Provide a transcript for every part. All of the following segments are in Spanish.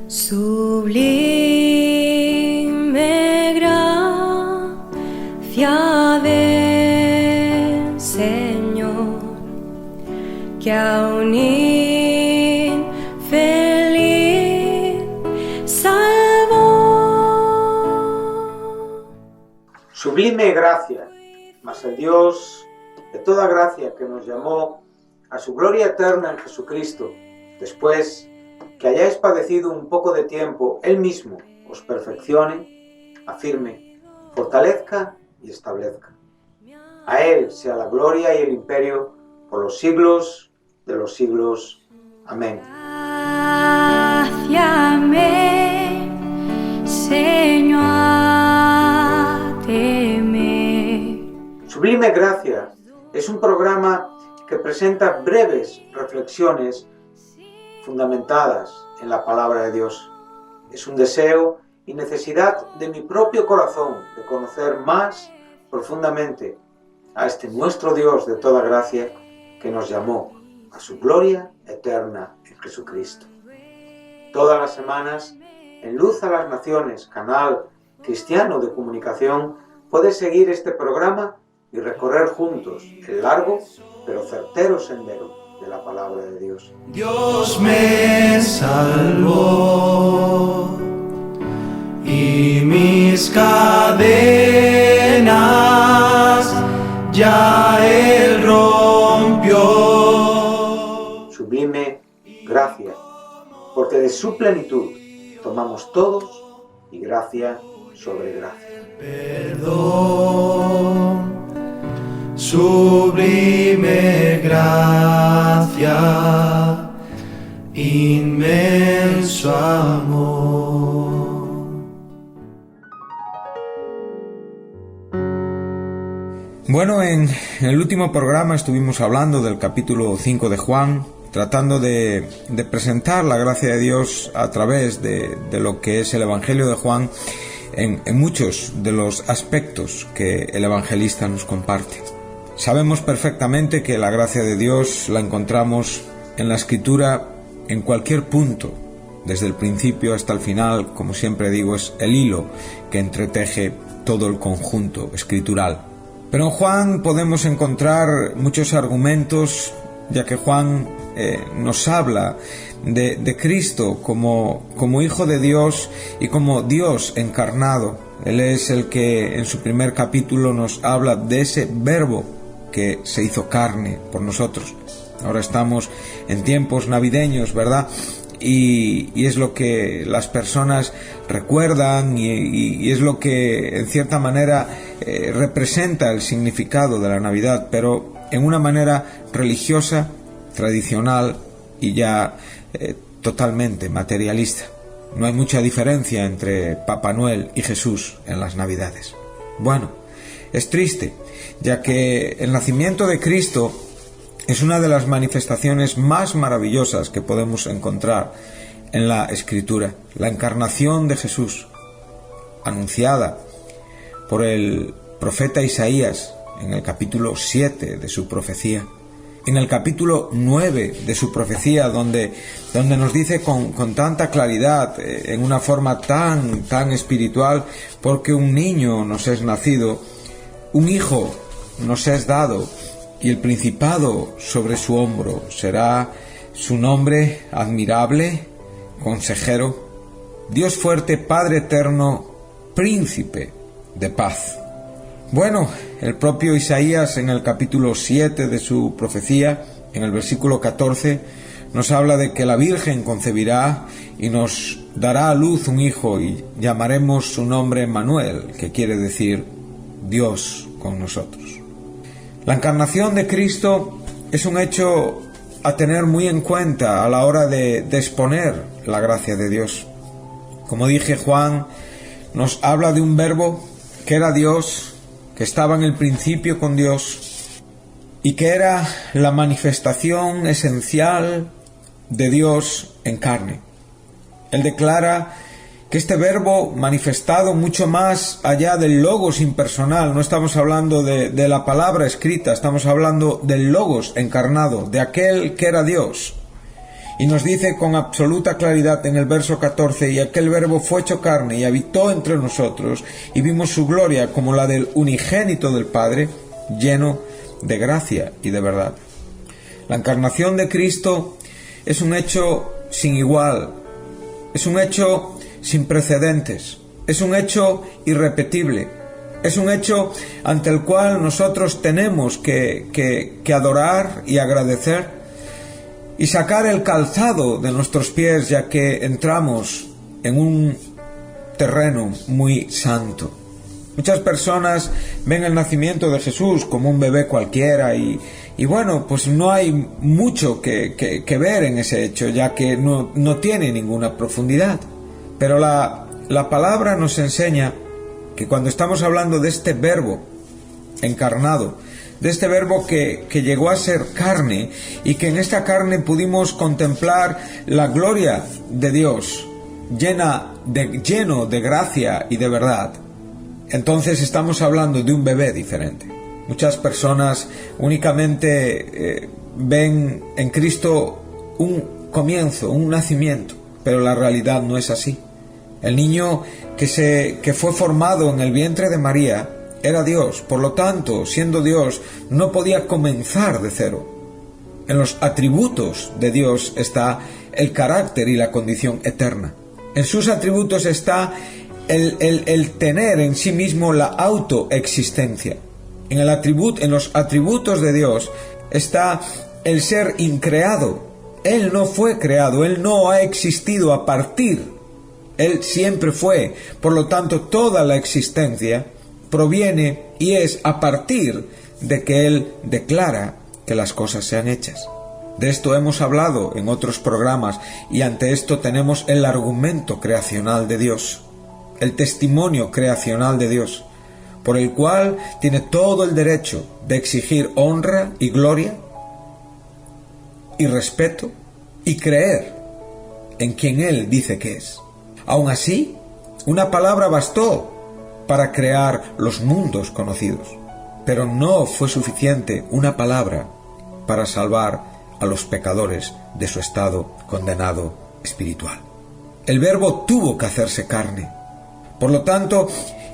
Sublime gracia del Señor, que a un infeliz salvó. Sublime gracia, mas el Dios de toda gracia que nos llamó a su gloria eterna en Jesucristo, después que hayáis padecido un poco de tiempo, Él mismo os perfeccione, afirme, fortalezca y establezca. A Él sea la gloria y el imperio por los siglos de los siglos. Amén. Gracia me enseñó a temer. Sublime Gracia es un programa que presenta breves reflexiones fundamentadas en la palabra de Dios. Es un deseo y necesidad de mi propio corazón de conocer más profundamente a este nuestro Dios de toda gracia que nos llamó a su gloria eterna en Jesucristo. Todas las semanas, en Luz a las Naciones, canal cristiano de comunicación, puedes seguir este programa y recorrer juntos el largo pero certero sendero de la palabra de Dios. Dios me salvó y mis cadenas ya Él rompió. Sublime gracia, porque de su plenitud tomamos todos y gracia sobre gracia. Perdón, sublime gracia, inmenso amor. Bueno, en el último programa estuvimos hablando del capítulo 5 de Juan, tratando de presentar la gracia de Dios a través de lo que es el Evangelio de Juan en muchos de los aspectos que el evangelista nos comparte. Sabemos perfectamente que la gracia de Dios la encontramos en la Escritura en cualquier punto, desde el principio hasta el final. Como siempre digo, es el hilo que entreteje todo el conjunto escritural. Pero en Juan podemos encontrar muchos argumentos, ya que Juan nos habla de Cristo como Hijo de Dios y como Dios encarnado. Él es el que en su primer capítulo nos habla de ese verbo que se hizo carne por nosotros. Ahora estamos en tiempos navideños, ¿verdad? Y es lo que las personas recuerdan y es lo que en cierta manera representa el significado de la Navidad, pero en una manera religiosa, tradicional y ya totalmente materialista. No hay mucha diferencia entre Papá Noel y Jesús en las Navidades. Bueno, es triste, ya que el nacimiento de Cristo es una de las manifestaciones más maravillosas que podemos encontrar en la Escritura. La encarnación de Jesús, anunciada por el profeta Isaías en el capítulo 7 de su profecía. En el capítulo 9 de su profecía, donde nos dice con tanta claridad, en una forma tan espiritual, porque un niño nos es nacido, un hijo nos es dado, y el principado sobre su hombro. Será su nombre admirable, consejero, Dios fuerte, Padre eterno, príncipe de paz. Bueno, el propio Isaías en el capítulo 7 de su profecía, en el versículo 14, nos habla de que la Virgen concebirá y nos dará a luz un hijo y llamaremos su nombre Emmanuel, que quiere decir Dios con nosotros. La encarnación de Cristo es un hecho a tener muy en cuenta a la hora de exponer la gracia de Dios. Como dije, Juan nos habla de un verbo que era Dios, que estaba en el principio con Dios y que era la manifestación esencial de Dios en carne. Él declara que este verbo manifestado mucho más allá del logos impersonal, no estamos hablando de la palabra escrita, estamos hablando del logos encarnado, de aquel que era Dios Y nos dice con absoluta claridad en el verso 14: y aquel verbo fue hecho carne y habitó entre nosotros, y vimos su gloria como la del unigénito del Padre, lleno de gracia y de verdad. La encarnación de Cristo es un hecho sin igual, es un hecho sin precedentes, es un hecho irrepetible, es un hecho ante el cual nosotros tenemos que adorar y agradecer y sacar el calzado de nuestros pies, ya que entramos en un terreno muy santo. Muchas personas ven el nacimiento de Jesús como un bebé cualquiera y bueno, pues no hay mucho que ver en ese hecho, ya que no tiene ninguna profundidad. Pero la palabra nos enseña que cuando estamos hablando de este verbo encarnado, de este verbo que llegó a ser carne, y que en esta carne pudimos contemplar la gloria de Dios, lleno de gracia y de verdad, entonces estamos hablando de un bebé diferente. Muchas personas únicamente ven en Cristo un comienzo, un nacimiento, pero la realidad no es así. El niño que fue formado en el vientre de María era Dios, por lo tanto, siendo Dios, no podía comenzar de cero. En los atributos de Dios está el carácter y la condición eterna. En sus atributos está el tener en sí mismo la autoexistencia. En los atributos de Dios está el ser increado. Él no fue creado, Él no ha existido a partir. Él siempre fue. Por lo tanto, toda la existencia proviene y es a partir de que Él declara que las cosas sean hechas. De esto hemos hablado en otros programas, y ante esto tenemos el argumento creacional de Dios, el testimonio creacional de Dios, por el cual tiene todo el derecho de exigir honra y gloria y respeto y creer en quien Él dice que es. Aun así, una palabra bastó para crear los mundos conocidos, pero no fue suficiente una palabra para salvar a los pecadores de su estado condenado espiritual. El Verbo tuvo que hacerse carne. Por lo tanto,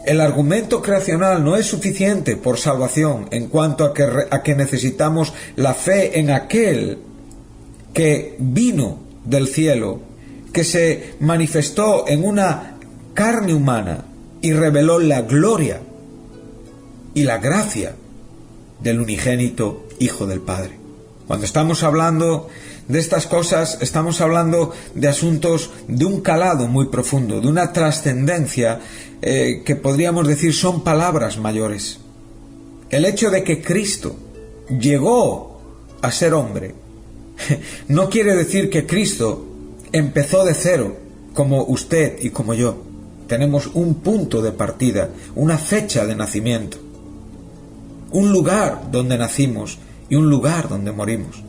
el argumento creacional no es suficiente por salvación en cuanto a que necesitamos la fe en aquel que vino del cielo, que se manifestó en una carne humana y reveló la gloria y la gracia del unigénito Hijo del Padre. Cuando estamos hablando de estas cosas, estamos hablando de asuntos de un calado muy profundo, de una trascendencia que podríamos decir son palabras mayores. El hecho de que Cristo llegó a ser hombre no quiere decir que Cristo empezó de cero, como usted y como yo. Tenemos un punto de partida, una fecha de nacimiento, un lugar donde nacimos y un lugar donde morimos.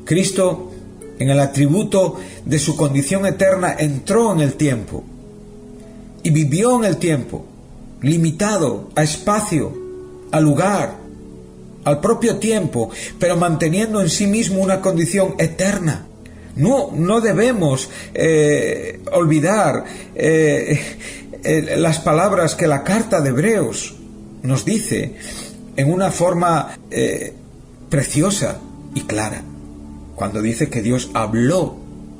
Cristo, en el atributo de su condición eterna, entró en el tiempo y vivió en el tiempo, limitado a espacio, a lugar, al propio tiempo, pero manteniendo en sí mismo una condición eterna. No debemos olvidar las palabras que la carta de Hebreos nos dice en una forma preciosa y clara, cuando dice que Dios habló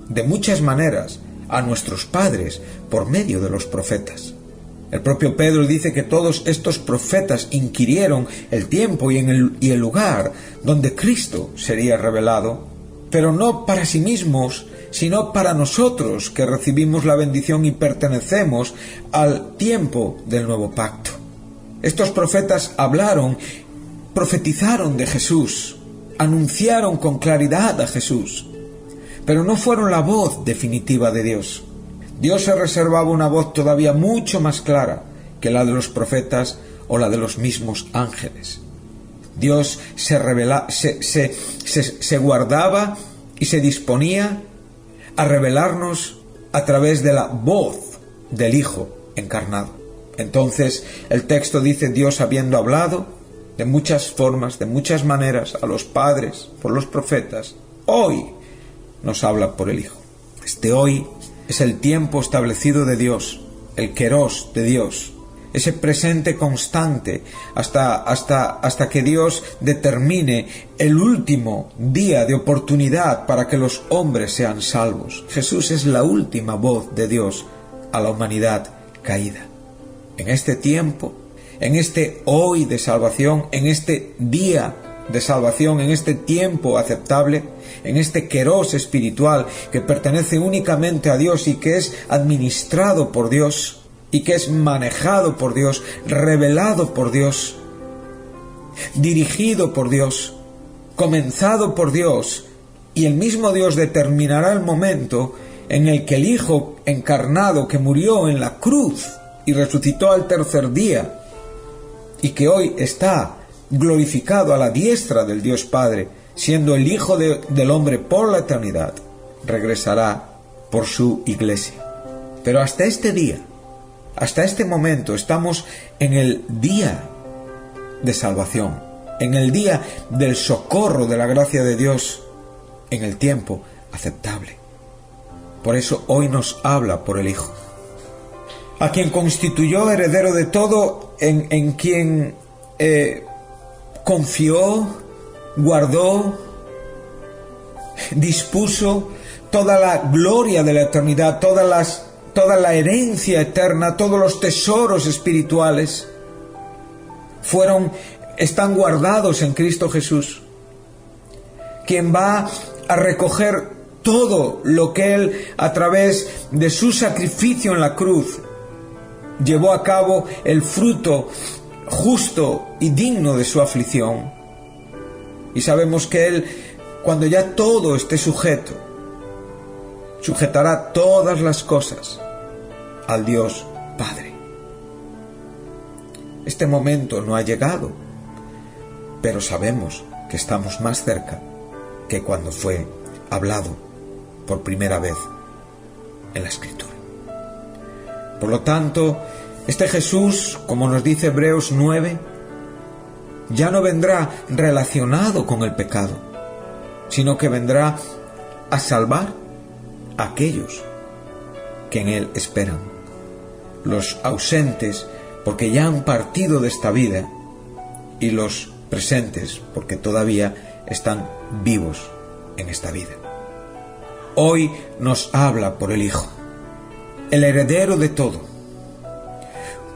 de muchas maneras a nuestros padres por medio de los profetas. El propio Pedro dice que todos estos profetas inquirieron el tiempo y el lugar donde Cristo sería revelado, pero no para sí mismos, sino para nosotros que recibimos la bendición y pertenecemos al tiempo del nuevo pacto. Estos profetas hablaron, profetizaron de Jesús, anunciaron con claridad a Jesús, pero no fueron la voz definitiva de Dios. Dios se reservaba una voz todavía mucho más clara que la de los profetas o la de los mismos ángeles. Dios se guardaba y se disponía a revelarnos a través de la voz del Hijo encarnado. Entonces el texto dice: Dios, habiendo hablado de muchas formas, de muchas maneras a los padres por los profetas, hoy nos habla por el Hijo. Este hoy es el tiempo establecido de Dios, el Kairos de Dios, ese presente constante hasta que Dios determine el último día de oportunidad para que los hombres sean salvos. Jesús es la última voz de Dios a la humanidad caída. En este tiempo, en este hoy de salvación, en este día de salvación, en este tiempo aceptable, en este Kairos espiritual que pertenece únicamente a Dios y que es administrado por Dios y que es manejado por Dios, revelado por Dios, dirigido por Dios, comenzado por Dios, y el mismo Dios determinará el momento en el que el Hijo encarnado que murió en la cruz y resucitó al tercer día y que hoy está glorificado a la diestra del Dios Padre, siendo el Hijo del hombre por la eternidad, regresará por su iglesia. Pero hasta este día, hasta este momento, estamos en el día de salvación, en el día del socorro de la gracia de Dios, en el tiempo aceptable. Por eso hoy nos habla por el Hijo, a quien constituyó heredero de todo, en quien confió, guardó, dispuso toda la gloria de la eternidad, toda la herencia eterna, todos los tesoros espirituales están guardados en Cristo Jesús, quien va a recoger todo lo que Él, a través de su sacrificio en la cruz, llevó a cabo, el fruto justo y digno de su aflicción. Y sabemos que Él, cuando ya todo esté sujeto, sujetará todas las cosas al Dios Padre. Este momento no ha llegado, pero sabemos que estamos más cerca que cuando fue hablado por primera vez en la Escritura. Por lo tanto, este Jesús, como nos dice Hebreos 9, ya no vendrá relacionado con el pecado, sino que vendrá a salvar a aquellos que en Él esperan, los ausentes porque ya han partido de esta vida y los presentes porque todavía están vivos en esta vida. Hoy nos habla por el Hijo, el heredero de todo,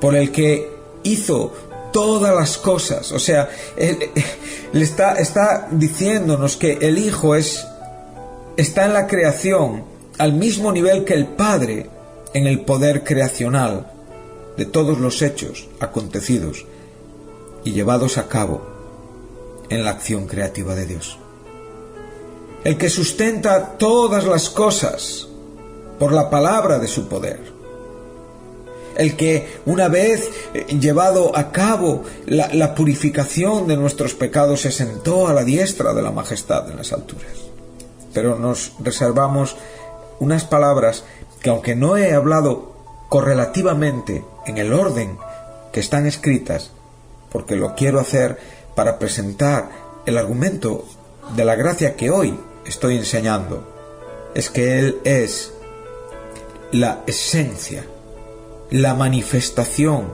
por el que hizo todas las cosas. O sea, él está diciéndonos que el Hijo está en la creación al mismo nivel que el Padre en el poder creacional de todos los hechos acontecidos y llevados a cabo en la acción creativa de Dios. El que sustenta todas las cosas por la palabra de su poder. El que, una vez llevado a cabo la purificación de nuestros pecados, se sentó a la diestra de la majestad en las alturas. Pero nos reservamos unas palabras que, aunque no he hablado correlativamente en el orden que están escritas, porque lo quiero hacer para presentar el argumento de la gracia que hoy estoy enseñando, es que Él es la esencia, la manifestación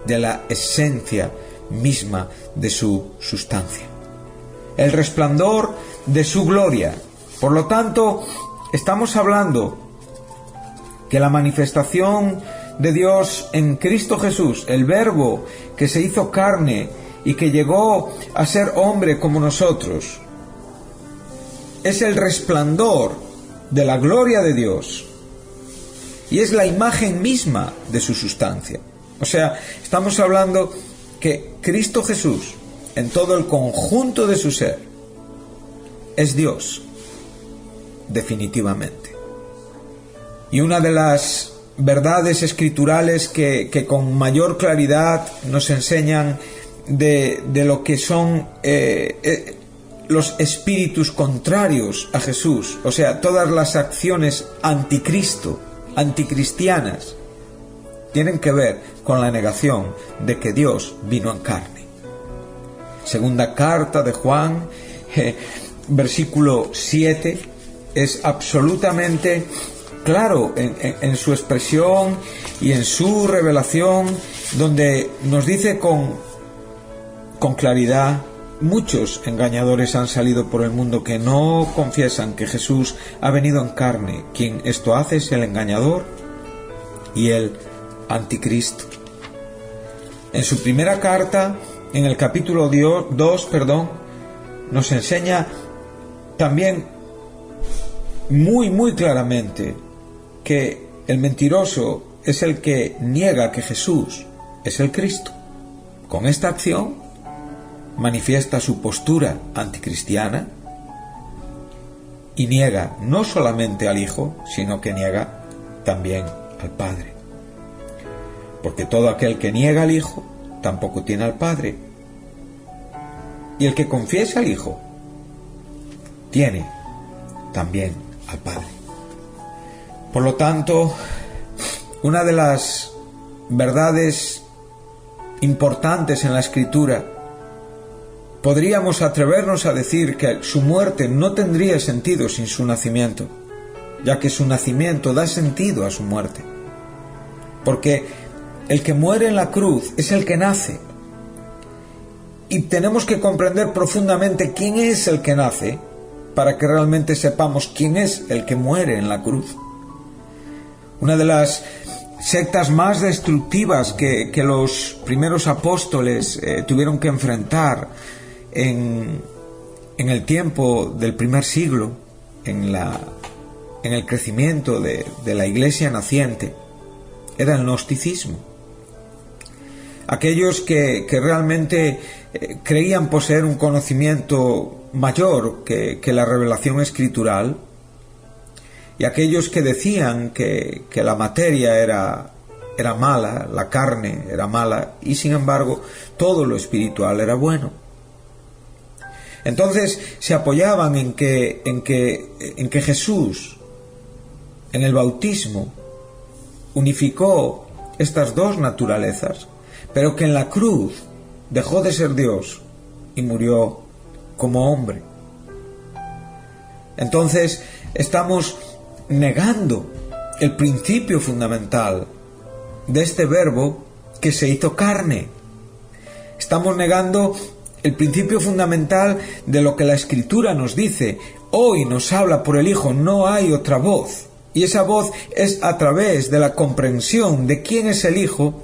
de la esencia misma de su sustancia, el resplandor de su gloria. Por lo tanto, estamos hablando que la manifestación de Dios en Cristo Jesús, el Verbo que se hizo carne y que llegó a ser hombre como nosotros, es el resplandor de la gloria de Dios y es la imagen misma de su sustancia. O sea, estamos hablando que Cristo Jesús, en todo el conjunto de su ser, es Dios, definitivamente. Y una de las verdades escriturales que con mayor claridad nos enseñan de lo que son los espíritus contrarios a Jesús, o sea, todas las acciones anticristo, anticristianas, tienen que ver con la negación de que Dios vino en carne. Segunda carta de Juan, versículo 7, es absolutamente claro en su expresión y en su revelación, donde nos dice con claridad: muchos engañadores han salido por el mundo que no confiesan que Jesús ha venido en carne. Quien esto hace es el engañador y el anticristo. En su primera carta, en el capítulo 2, nos enseña también muy claramente que el mentiroso es el que niega que Jesús es el Cristo. Con esta acción manifiesta su postura anticristiana y niega no solamente al Hijo, sino que niega también al Padre. Porque todo aquel que niega al Hijo tampoco tiene al Padre. Y el que confiesa al Hijo tiene también al Padre. Por lo tanto, una de las verdades importantes en la Escritura, podríamos atrevernos a decir que su muerte no tendría sentido sin su nacimiento, ya que su nacimiento da sentido a su muerte. Porque el que muere en la cruz es el que nace. Y tenemos que comprender profundamente quién es el que nace para que realmente sepamos quién es el que muere en la cruz. Una de las sectas más destructivas que los primeros apóstoles tuvieron que enfrentar en el tiempo del primer siglo, en el crecimiento de la iglesia naciente, era el gnosticismo. Aquellos que realmente creían poseer un conocimiento mayor que la revelación escritural, y aquellos que decían que la materia era mala, la carne era mala, y sin embargo todo lo espiritual era bueno. Entonces se apoyaban en que Jesús, en el bautismo, unificó estas dos naturalezas, pero que en la cruz dejó de ser Dios y murió como hombre. Entonces estamos negando el principio fundamental de este verbo que se hizo carne. Estamos negando el principio fundamental de lo que la Escritura nos dice. Hoy nos habla por el Hijo, no hay otra voz. Y esa voz es a través de la comprensión de quién es el Hijo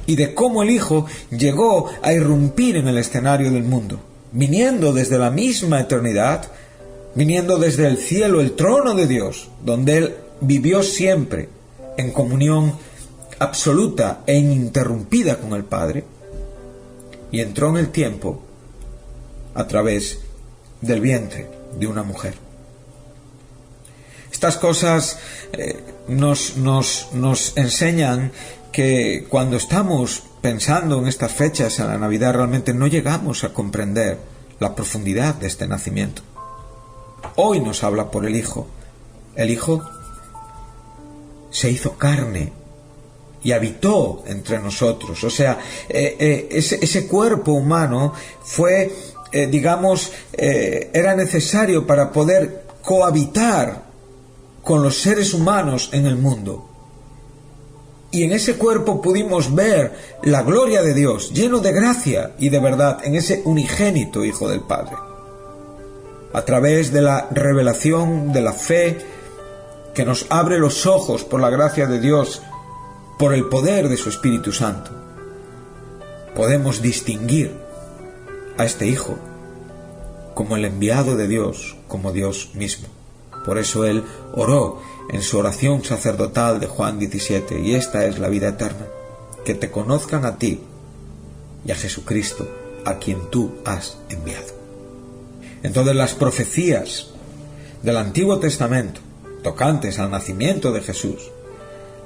y de cómo el Hijo llegó a irrumpir en el escenario del mundo, viniendo desde la misma eternidad, viniendo desde el cielo, el trono de Dios, donde Él vivió siempre en comunión absoluta e ininterrumpida con el Padre, y entró en el tiempo a través del vientre de una mujer. Estas cosas nos enseñan que cuando estamos pensando en estas fechas, en la Navidad, realmente no llegamos a comprender la profundidad de este nacimiento. Hoy nos habla por el Hijo. El Hijo se hizo carne y habitó entre nosotros. O sea, ese cuerpo humano fue, era necesario para poder cohabitar con los seres humanos en el mundo. Y en ese cuerpo pudimos ver la gloria de Dios, lleno de gracia y de verdad, en ese unigénito Hijo del Padre. A través de la revelación de la fe que nos abre los ojos por la gracia de Dios, por el poder de su Espíritu Santo, podemos distinguir a este Hijo como el enviado de Dios, como Dios mismo. Por eso Él oró en su oración sacerdotal de Juan 17, y esta es la vida eterna, que te conozcan a ti y a Jesucristo, a quien tú has enviado. Entonces las profecías del Antiguo Testamento tocantes al nacimiento de Jesús,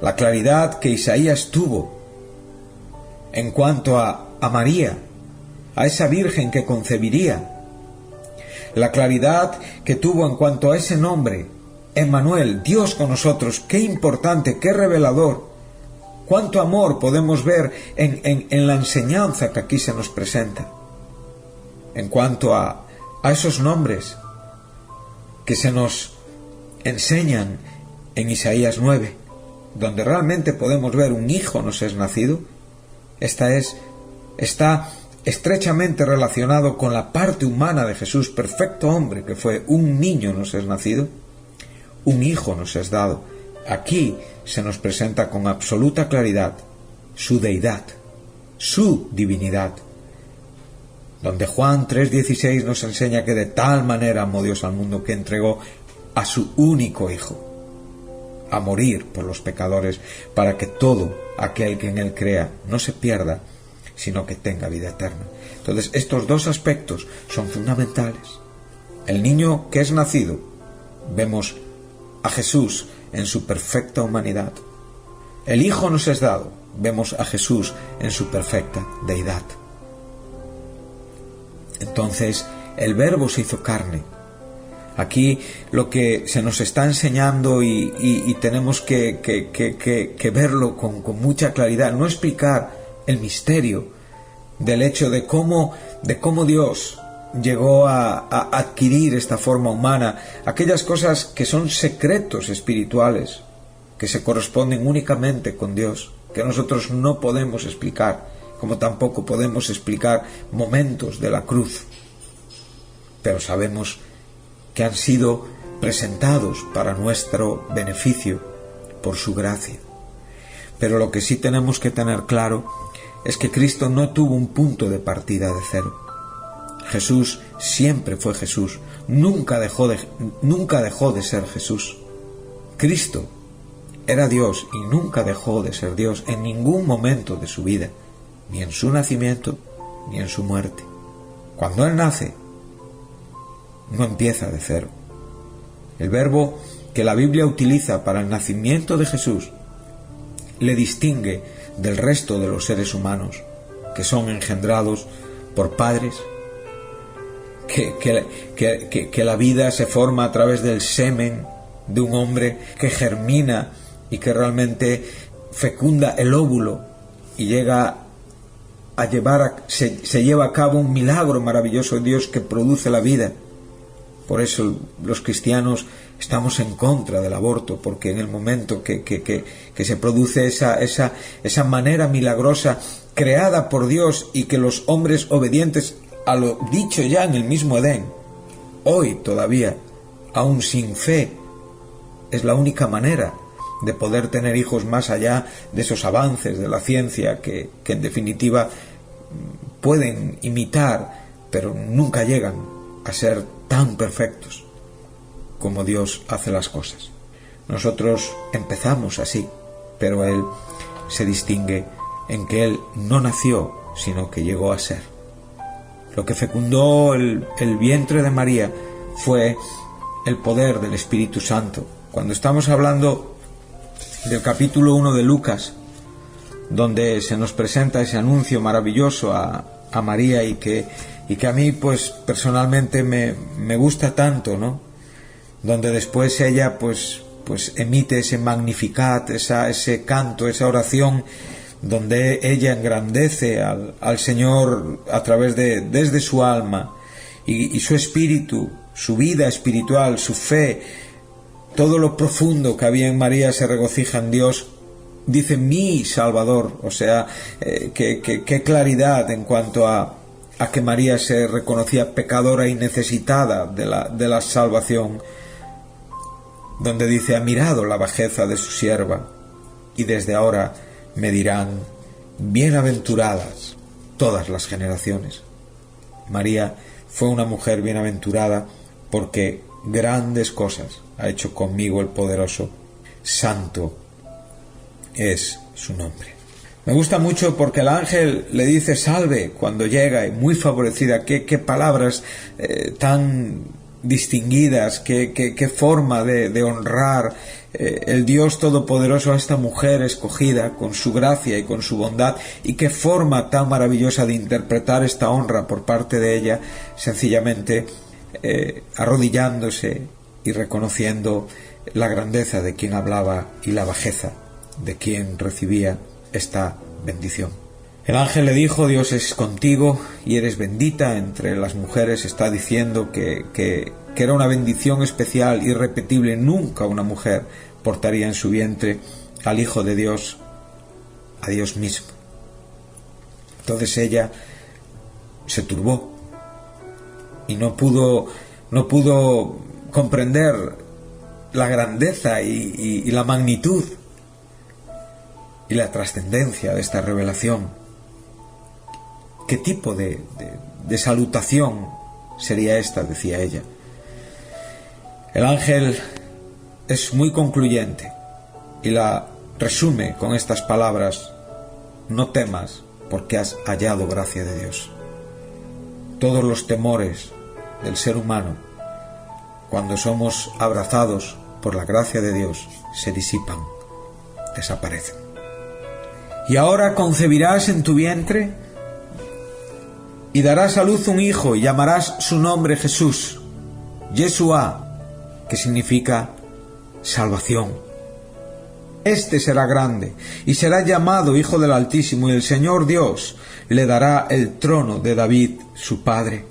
la claridad que Isaías tuvo en cuanto a María, a esa virgen que concebiría, la claridad que tuvo en cuanto a ese nombre, Emmanuel, Dios con nosotros, qué importante, qué revelador, cuánto amor podemos ver en la enseñanza que aquí se nos presenta, en cuanto a esos nombres que se nos enseñan en Isaías 9, donde realmente podemos ver un hijo nos es nacido, está estrechamente relacionado con la parte humana de Jesús, perfecto hombre que fue. Un niño nos es nacido, un hijo nos es dado. Aquí se nos presenta con absoluta claridad su deidad, su divinidad, donde Juan 3:16 nos enseña que de tal manera amó Dios al mundo que entregó a su único hijo a morir por los pecadores, para que todo aquel que en él crea no se pierda, sino que tenga vida eterna. Entonces, estos dos aspectos son fundamentales. El niño que es nacido, vemos a Jesús en su perfecta humanidad. El hijo nos es dado, vemos a Jesús en su perfecta deidad. Entonces, el Verbo se hizo carne. Aquí lo que se nos está enseñando y tenemos que verlo con mucha claridad, no explicar el misterio del hecho de cómo Dios llegó a adquirir esta forma humana, aquellas cosas que son secretos espirituales, que se corresponden únicamente con Dios, que nosotros no podemos explicar, como tampoco podemos explicar momentos de la cruz, pero sabemos que han sido presentados para nuestro beneficio por su gracia. Pero lo que sí tenemos que tener claro es que Cristo no tuvo un punto de partida de cero. Jesús siempre fue Jesús, nunca dejó de ser Jesús. Cristo era Dios y nunca dejó de ser Dios en ningún momento de su vida, ni en su nacimiento, ni en su muerte. Cuando Él nace, no empieza de cero. El verbo que la Biblia utiliza para el nacimiento de Jesús le distingue del resto de los seres humanos, que son engendrados por padres, que la vida se forma a través del semen de un hombre, que germina y que realmente fecunda el óvulo y llega a se lleva a cabo un milagro maravilloso de Dios que produce la vida. Por eso los cristianos estamos en contra del aborto, porque en el momento que se produce esa manera milagrosa creada por Dios y que los hombres obedientes a lo dicho ya en el mismo Edén, hoy todavía, aún sin fe, es la única manera de poder tener hijos más allá de esos avances de la ciencia que en definitiva pueden imitar, pero nunca llegan a ser tan perfectos como Dios hace las cosas. Nosotros empezamos así, pero Él se distingue en que Él no nació, sino que llegó a ser. Lo que fecundó el vientre de María fue el poder del Espíritu Santo. Cuando estamos hablando del capítulo 1 de Lucas, donde se nos presenta ese anuncio maravilloso a María y que a mí pues personalmente me gusta tanto, ¿no? Donde después ella pues emite ese Magnificat, ese canto, esa oración, donde ella engrandece al Señor a través desde su alma y su espíritu, su vida espiritual, su fe, todo lo profundo que había en María se regocija en Dios. Dice mi Salvador, o sea, qué claridad en cuanto a que María se reconocía pecadora y necesitada de la salvación, donde dice: ha mirado la bajeza de su sierva, y desde ahora me dirán bienaventuradas todas las generaciones. María fue una mujer bienaventurada porque grandes cosas ha hecho conmigo el poderoso, santo es su nombre. Me gusta mucho porque el ángel le dice salve cuando llega, y muy favorecida. Qué palabras tan distinguidas, qué forma de honrar el Dios Todopoderoso a esta mujer escogida con su gracia y con su bondad, y qué forma tan maravillosa de interpretar esta honra por parte de ella, sencillamente arrodillándose y reconociendo la grandeza de quien hablaba y la bajeza de quien recibía esta bendición. El ángel le dijo: Dios es contigo y eres bendita entre las mujeres. Está diciendo que que era una bendición especial, irrepetible. Nunca una mujer portaría en su vientre al Hijo de Dios, a Dios mismo. Entonces ella se turbó y no pudo comprender la grandeza y la magnitud y la trascendencia de esta revelación. ¿Qué tipo de salutación sería esta?, decía ella. El ángel es muy concluyente y la resume con estas palabras: no temas, porque has hallado gracia de Dios. Todos los temores del ser humano, cuando somos abrazados por la gracia de Dios, se disipan, desaparecen. Y ahora concebirás en tu vientre y darás a luz un hijo y llamarás su nombre Jesús, Yeshua, que significa salvación. Este será grande y será llamado Hijo del Altísimo, y el Señor Dios le dará el trono de David, su padre.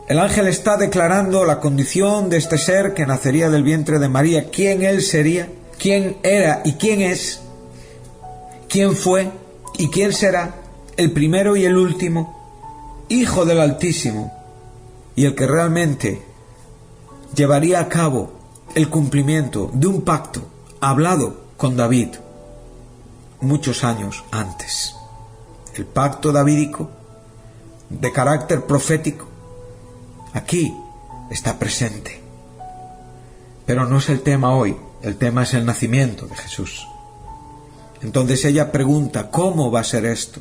El ángel está declarando la condición de este ser que nacería del vientre de María, quién él sería, quién era y quién es, quién fue y quién será, el primero y el último, Hijo del Altísimo, y el que realmente llevaría a cabo el cumplimiento de un pacto hablado con David muchos años antes. El pacto davídico de carácter profético aquí está presente. Pero no es el tema hoy, el tema es el nacimiento de Jesús. Entonces ella pregunta: ¿cómo va a ser esto?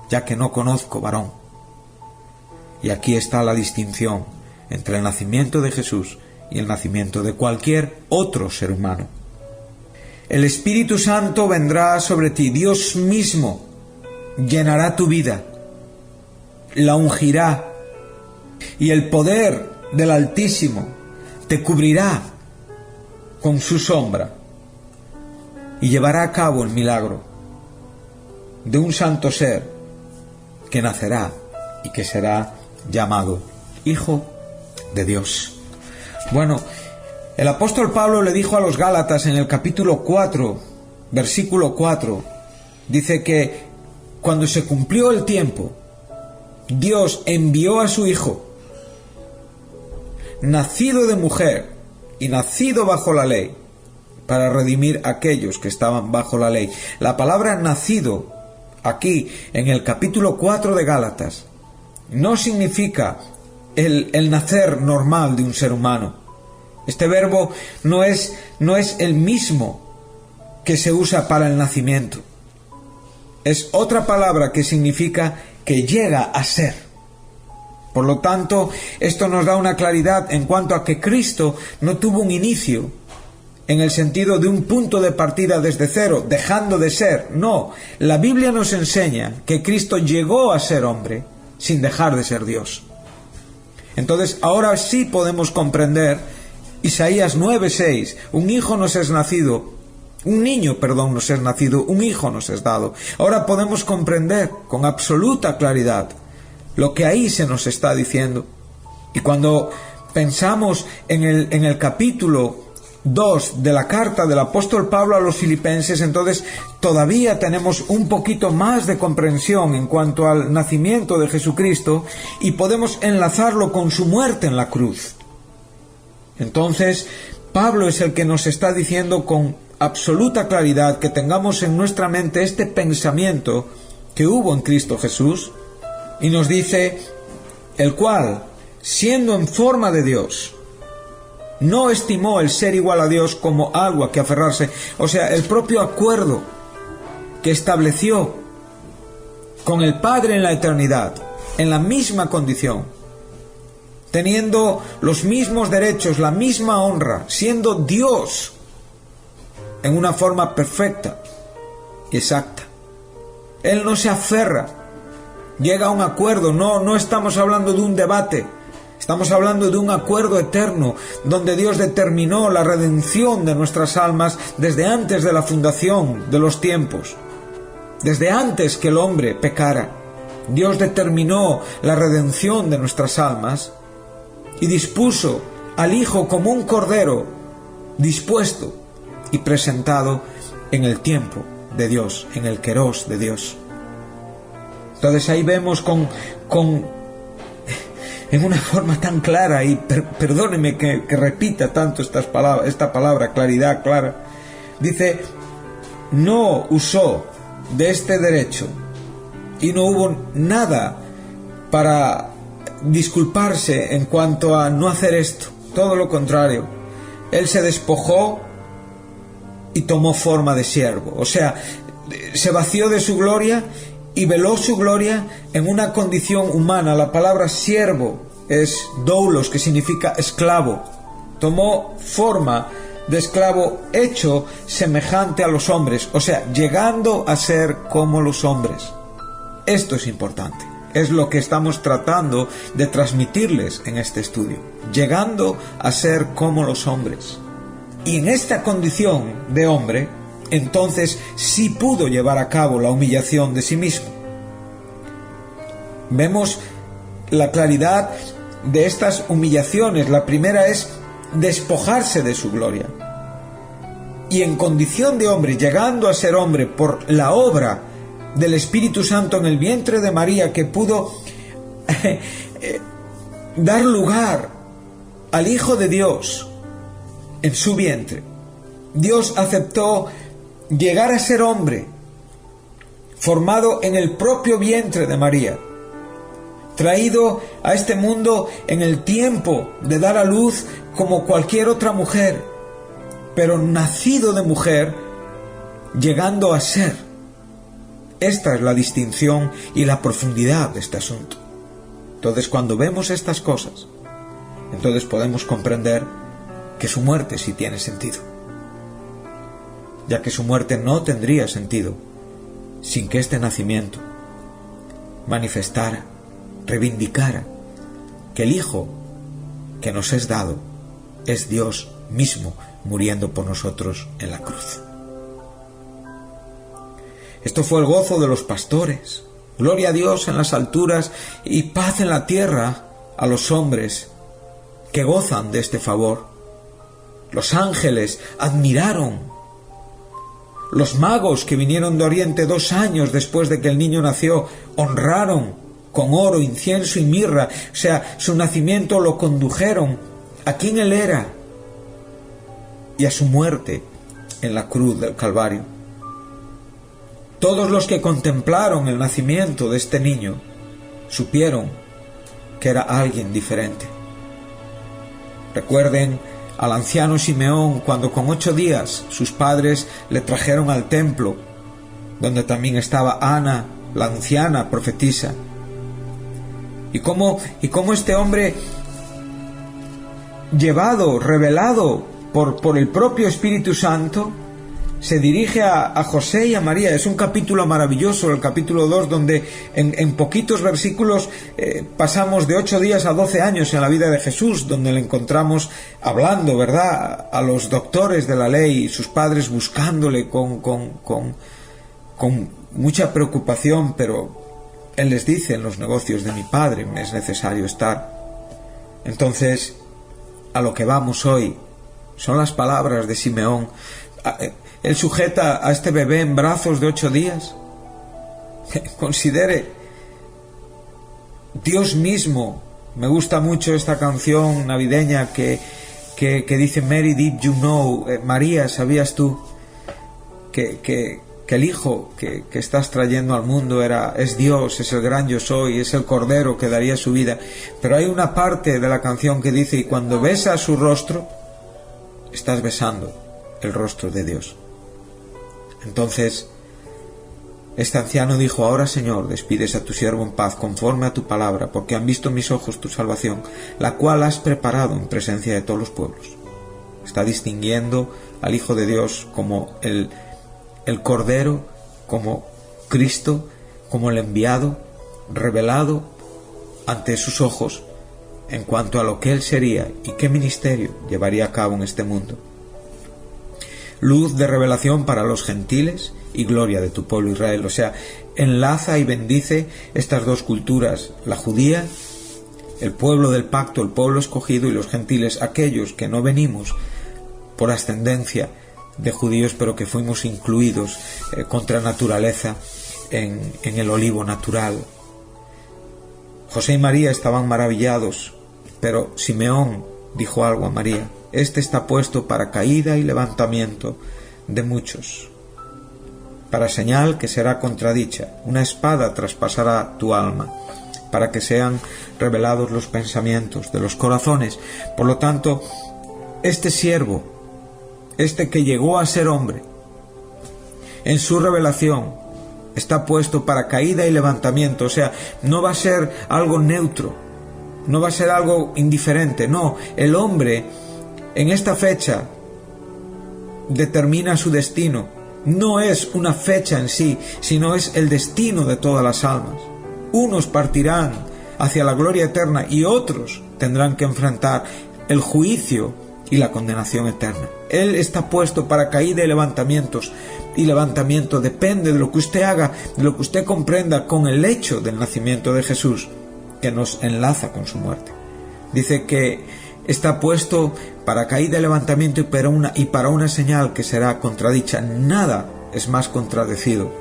Ya que no conozco varón. Y aquí está la distinción entre el nacimiento de Jesús y el nacimiento de cualquier otro ser humano. El Espíritu Santo vendrá sobre ti, Dios mismo llenará tu vida, la ungirá, y el poder del Altísimo te cubrirá con su sombra y llevará a cabo el milagro de un santo ser que nacerá y que será llamado Hijo de Dios. Bueno, el apóstol Pablo le dijo a los Gálatas en el capítulo 4, versículo 4, dice que cuando se cumplió el tiempo, Dios envió a su Hijo, nacido de mujer y nacido bajo la ley, para redimir a aquellos que estaban bajo la ley. La palabra nacido, aquí en el capítulo 4 de Gálatas, no significa el nacer normal de un ser humano. Este verbo no es el mismo que se usa para el nacimiento. Es otra palabra que significa que llega a ser. Por lo tanto, esto nos da una claridad en cuanto a que Cristo no tuvo un inicio en el sentido de un punto de partida desde cero, dejando de ser. No, la Biblia nos enseña que Cristo llegó a ser hombre sin dejar de ser Dios. Entonces, ahora sí podemos comprender Isaías 9:6, un niño nos es nacido, un hijo nos es dado. Ahora podemos comprender con absoluta claridad lo que ahí se nos está diciendo. Y cuando pensamos en el capítulo 2 de la carta del apóstol Pablo a los Filipenses, entonces todavía tenemos un poquito más de comprensión en cuanto al nacimiento de Jesucristo y podemos enlazarlo con su muerte en la cruz. Entonces, Pablo es el que nos está diciendo con absoluta claridad que tengamos en nuestra mente este pensamiento que hubo en Cristo Jesús, y nos dice: el cual, siendo en forma de Dios, no estimó el ser igual a Dios como algo a que aferrarse. O sea, el propio acuerdo que estableció con el Padre en la eternidad, en la misma condición, teniendo los mismos derechos, la misma honra, siendo Dios en una forma perfecta y exacta. Él no se aferra, llega a un acuerdo. No estamos hablando de un debate, estamos hablando de un acuerdo eterno, donde Dios determinó la redención de nuestras almas desde antes de la fundación de los tiempos, desde antes que el hombre pecara. Dios determinó la redención de nuestras almas, y dispuso al Hijo como un cordero dispuesto y presentado en el tiempo de Dios, en el Kairos de Dios. Entonces ahí vemos en una forma tan clara, y perdóneme que repita tanto esta palabra, claridad, clara, dice, no usó de este derecho y no hubo nada para disculparse en cuanto a no hacer esto, todo lo contrario, él se despojó y tomó forma de siervo, o sea, se vació de su gloria y veló su gloria en una condición humana. La palabra siervo es doulos, que significa esclavo. Tomó forma de esclavo hecho semejante a los hombres, o sea, llegando a ser como los hombres. Esto es importante, es lo que estamos tratando de transmitirles en este estudio, llegando a ser como los hombres. Y en esta condición de hombre, entonces sí pudo llevar a cabo la humillación de sí mismo. Vemos la claridad de estas humillaciones. La primera es despojarse de su gloria. Y en condición de hombre, llegando a ser hombre por la obra del Espíritu Santo en el vientre de María, que pudo dar lugar al Hijo de Dios en su vientre, Dios aceptó llegar a ser hombre, formado en el propio vientre de María, traído a este mundo en el tiempo de dar a luz como cualquier otra mujer, pero nacido de mujer, llegando a ser. Esta es la distinción y la profundidad de este asunto. Entonces, cuando vemos estas cosas, entonces podemos comprender que su muerte sí tiene sentido, ya que su muerte no tendría sentido sin que este nacimiento manifestara, reivindicara que el Hijo que nos es dado es Dios mismo muriendo por nosotros en la cruz. Esto fue el gozo de los pastores. Gloria a Dios en las alturas y paz en la tierra a los hombres que gozan de este favor. Los ángeles admiraron. Los magos que vinieron de Oriente 2 años después de que el niño nació, honraron con oro, incienso y mirra. O sea, su nacimiento lo condujeron a quien él era y a su muerte en la cruz del Calvario. Todos los que contemplaron el nacimiento de este niño supieron que era alguien diferente. Recuerden al anciano Simeón cuando con 8 días sus padres le trajeron al templo, donde también estaba Ana, la anciana profetisa. Y cómo este hombre, llevado, revelado por el propio Espíritu Santo, se dirige a José y a María. Es un capítulo maravilloso, el capítulo 2, donde en poquitos versículos pasamos de 8 días a 12 años en la vida de Jesús, donde le encontramos hablando, ¿verdad?, a los doctores de la ley y sus padres buscándole con mucha preocupación, pero él les dice: en los negocios de mi Padre me es necesario estar. Entonces, a lo que vamos hoy son las palabras de Simeón. Él sujeta a este bebé en brazos de 8 días. Considere, Dios mismo. Me gusta mucho esta canción navideña que dice: Mary, did you know? María, ¿sabías tú que el Hijo que estás trayendo al mundo es Dios, es el gran yo soy, es el Cordero que daría su vida? Pero hay una parte de la canción que dice: y cuando besas su rostro, estás besando el rostro de Dios. Entonces, este anciano dijo: ahora, Señor, despides a tu siervo en paz, conforme a tu palabra, porque han visto mis ojos tu salvación, la cual has preparado en presencia de todos los pueblos. Está distinguiendo al Hijo de Dios como el Cordero, como Cristo, como el enviado, revelado ante sus ojos en cuanto a lo que él sería y qué ministerio llevaría a cabo en este mundo. Luz de revelación para los gentiles y gloria de tu pueblo Israel. O sea, enlaza y bendice estas dos culturas, la judía el pueblo del pacto, el pueblo escogido, y los gentiles, aquellos que no venimos por ascendencia de judíos, pero que fuimos incluidos contra naturaleza en el olivo natural. José y María estaban maravillados, pero Simeón dijo algo a María: este está puesto para caída y levantamiento de muchos, para señal que será contradicha. Una espada traspasará tu alma, para que sean revelados los pensamientos de los corazones. Por lo tanto, este siervo, este que llegó a ser hombre, en su revelación está puesto para caída y levantamiento. O sea, no va a ser algo neutro, no va a ser algo indiferente. No, el hombre en esta fecha determina su destino. No es una fecha en sí, sino es el destino de todas las almas. Unos partirán hacia la gloria eterna y otros tendrán que enfrentar el juicio y la condenación eterna. Él está puesto para caída y levantamientos. Y levantamiento depende de lo que usted haga, de lo que usted comprenda con el hecho del nacimiento de Jesús, que nos enlaza con su muerte. Dice que está puesto para caída y levantamiento y para una señal que será contradicha. Nada es más contradecido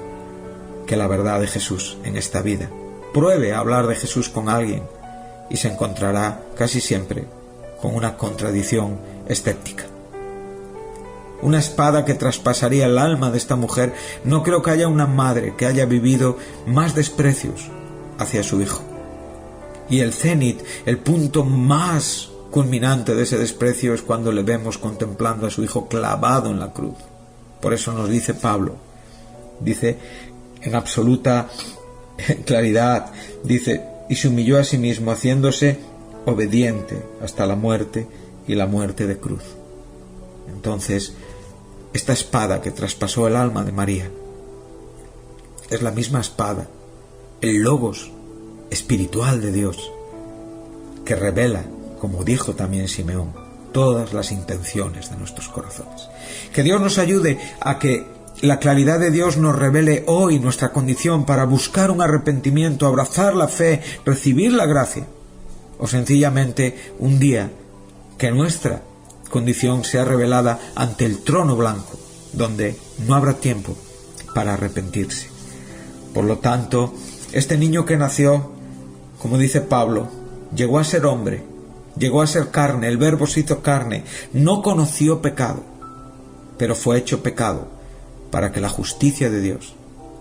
que la verdad de Jesús en esta vida. Pruebe a hablar de Jesús con alguien y se encontrará casi siempre con una contradicción escéptica. Una espada que traspasaría el alma de esta mujer. No creo que haya una madre que haya vivido más desprecios hacia su hijo. Y el cenit, el punto más culminante de ese desprecio, es cuando le vemos contemplando a su hijo clavado en la cruz. Por eso nos dice Pablo, dice en absoluta claridad, dice: y se humilló a sí mismo, haciéndose obediente hasta la muerte, y la muerte de cruz. Entonces, esta espada que traspasó el alma de María es la misma espada, el logos espiritual de Dios, que revela, como dijo también Simeón, todas las intenciones de nuestros corazones. Que Dios nos ayude a que la claridad de Dios nos revele hoy nuestra condición para buscar un arrepentimiento, abrazar la fe, recibir la gracia, o sencillamente un día que nuestra condición sea revelada ante el trono blanco, donde no habrá tiempo para arrepentirse. Por lo tanto, este niño que nació, como dice Pablo, llegó a ser hombre, llegó a ser carne, el Verbo se hizo carne, no conoció pecado, pero fue hecho pecado para que la justicia de Dios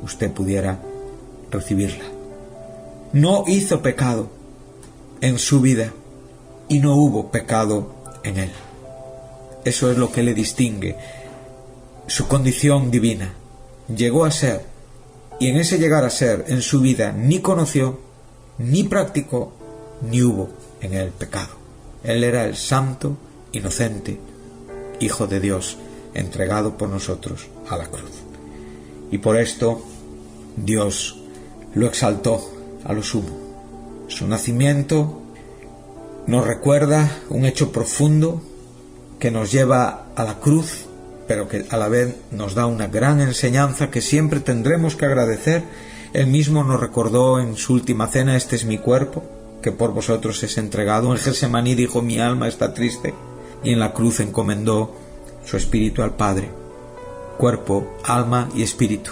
usted pudiera recibirla. No hizo pecado en su vida y no hubo pecado en él. Eso es lo que le distingue, su condición divina. Llegó a ser, y en ese llegar a ser, en su vida, ni conoció, ni practicó, ni hubo en él pecado. Él era el santo, inocente, Hijo de Dios, entregado por nosotros a la cruz. Y por esto Dios lo exaltó a lo sumo. Su nacimiento nos recuerda un hecho profundo que nos lleva a la cruz, pero que a la vez nos da una gran enseñanza que siempre tendremos que agradecer. Él mismo nos recordó en su última cena: este es mi cuerpo, que por vosotros es entregado. En Getsemaní dijo: mi alma está triste. Y en la cruz encomendó su espíritu al Padre. Cuerpo, alma y espíritu.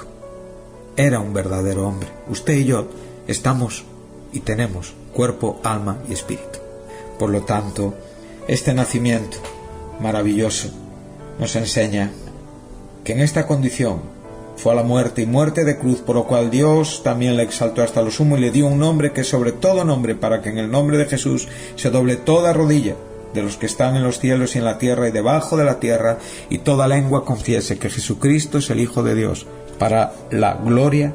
Era un verdadero hombre. Usted y yo estamos y tenemos cuerpo, alma y espíritu. Por lo tanto, este nacimiento maravilloso nos enseña que en esta condición fue a la muerte, y muerte de cruz, por lo cual Dios también le exaltó hasta lo sumo y le dio un nombre que es sobre todo nombre, para que en el nombre de Jesús se doble toda rodilla de los que están en los cielos y en la tierra y debajo de la tierra, y toda lengua confiese que Jesucristo es el Hijo de Dios, para la gloria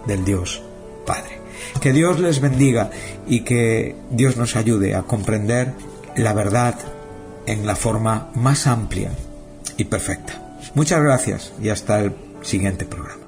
del Dios Padre. Que Dios les bendiga y que Dios nos ayude a comprender la verdad en la forma más amplia y perfecta. Muchas gracias y hasta el siguiente programa.